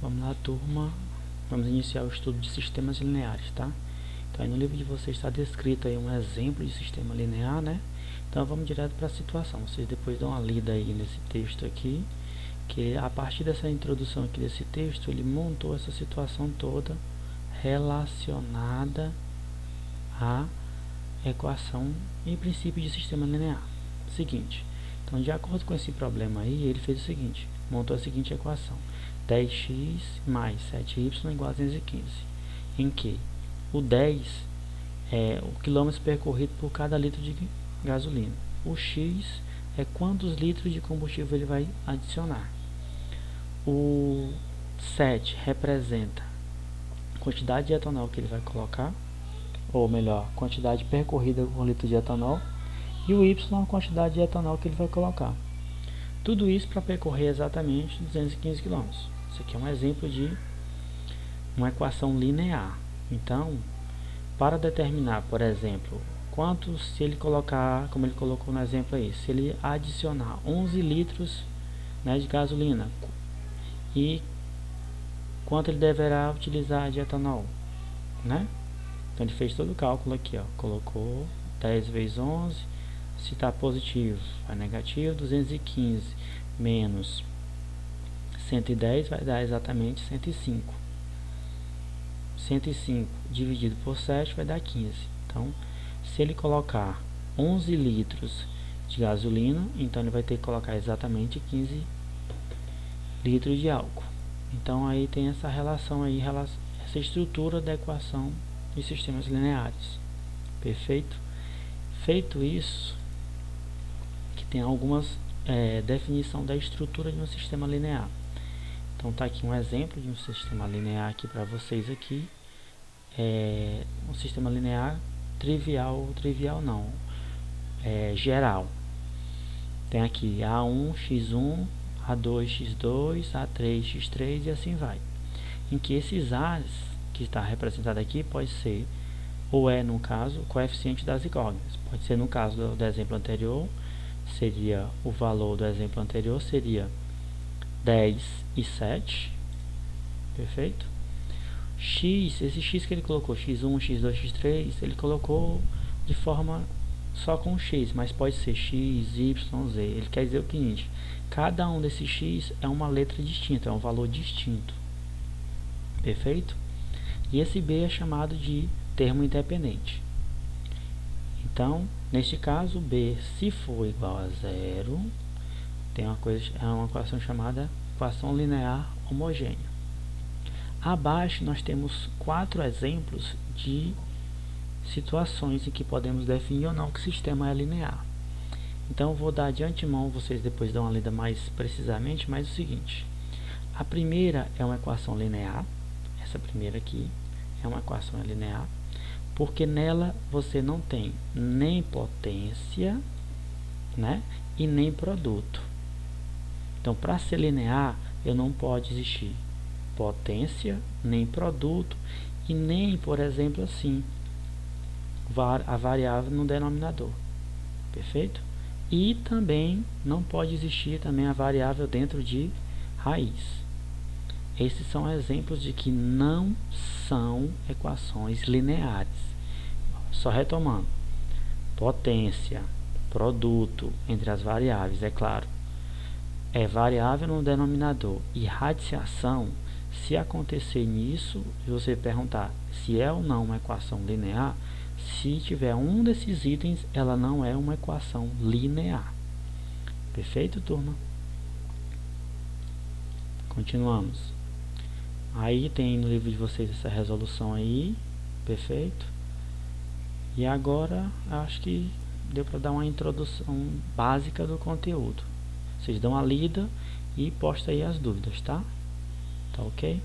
Vamos lá, turma. Vamos iniciar o estudo de sistemas lineares, tá? Então, aí no livro de vocês está descrito aí um exemplo de sistema linear, né? Então, vamos direto para a situação. Vocês depois dão uma lida aí nesse texto aqui, que a partir dessa introdução aqui desse texto, ele montou essa situação toda relacionada à equação e princípio de sistema linear. Seguinte, então, de acordo com esse problema aí, ele fez o seguinte, montou a seguinte equação: 10x mais 7y igual a 215, em que o 10 é o quilômetros percorrido por cada litro de gasolina. O x é quantos litros de combustível ele vai adicionar. O 7 representa a quantidade de etanol que ele vai colocar, ou melhor, quantidade percorrida por litro de etanol, e o y a quantidade de etanol que ele vai colocar. Tudo isso para percorrer exatamente 215 km. Isso aqui é um exemplo de uma equação linear. Então, para determinar, por exemplo, quanto, se ele colocar, como ele colocou no exemplo aí, se ele adicionar 11 litros, né, de gasolina, e quanto ele deverá utilizar de etanol, né? Então ele fez todo o cálculo aqui, ó, colocou 10 vezes 11, se está positivo, vai negativo, 215 menos 110 vai dar exatamente 105. 105 dividido por 7 vai dar 15. Então, se ele colocar 11 litros de gasolina, então ele vai ter que colocar exatamente 15 litros de álcool. Então, aí tem essa relação aí, essa estrutura da equação de sistemas lineares. Perfeito? Feito isso, que tem algumas definição da estrutura de um sistema linear. Então tá aqui um exemplo de um sistema linear aqui para vocês aqui. Um sistema linear trivial não, geral. Tem aqui A1, X1, A2, X2, A3, X3 e assim vai. Em que esses A's que está representado aqui pode ser, ou no caso, o coeficiente das incógnitas. Pode ser no caso do exemplo anterior, seria o valor do exemplo anterior seria 10 e 7, perfeito? X, esse X que ele colocou, X1, X2, X3, ele colocou de forma só com X, mas pode ser X, Y, Z. Ele quer dizer o seguinte, cada um desses X é uma letra distinta, é um valor distinto, perfeito? E esse B é chamado de termo independente. Então, neste caso, B, se for igual a zero, tem uma equação chamada equação linear homogênea. Abaixo nós temos 4 exemplos de situações em que podemos definir ou não que o sistema é linear. Então eu vou dar de antemão, vocês depois dão uma lida mais precisamente, mas o seguinte: a primeira é uma equação linear, essa primeira aqui é uma equação linear, porque nela você não tem nem potência, né, e nem produto. Então, para ser linear, não pode existir potência, nem produto, e nem, por exemplo, assim, a variável no denominador. Perfeito? E também não pode existir também a variável dentro de raiz. Esses são exemplos de que não são equações lineares. Só retomando: potência, produto entre as variáveis, é claro, é variável no denominador, e radiciação, se acontecer nisso, e você perguntar se é ou não uma equação linear, se tiver um desses itens, ela não é uma equação linear. Perfeito, turma? Continuamos. Aí tem no livro de vocês essa resolução aí, perfeito? E agora, acho que deu para dar uma introdução básica do conteúdo. Vocês dão a lida e postam aí as dúvidas, tá? Tá ok?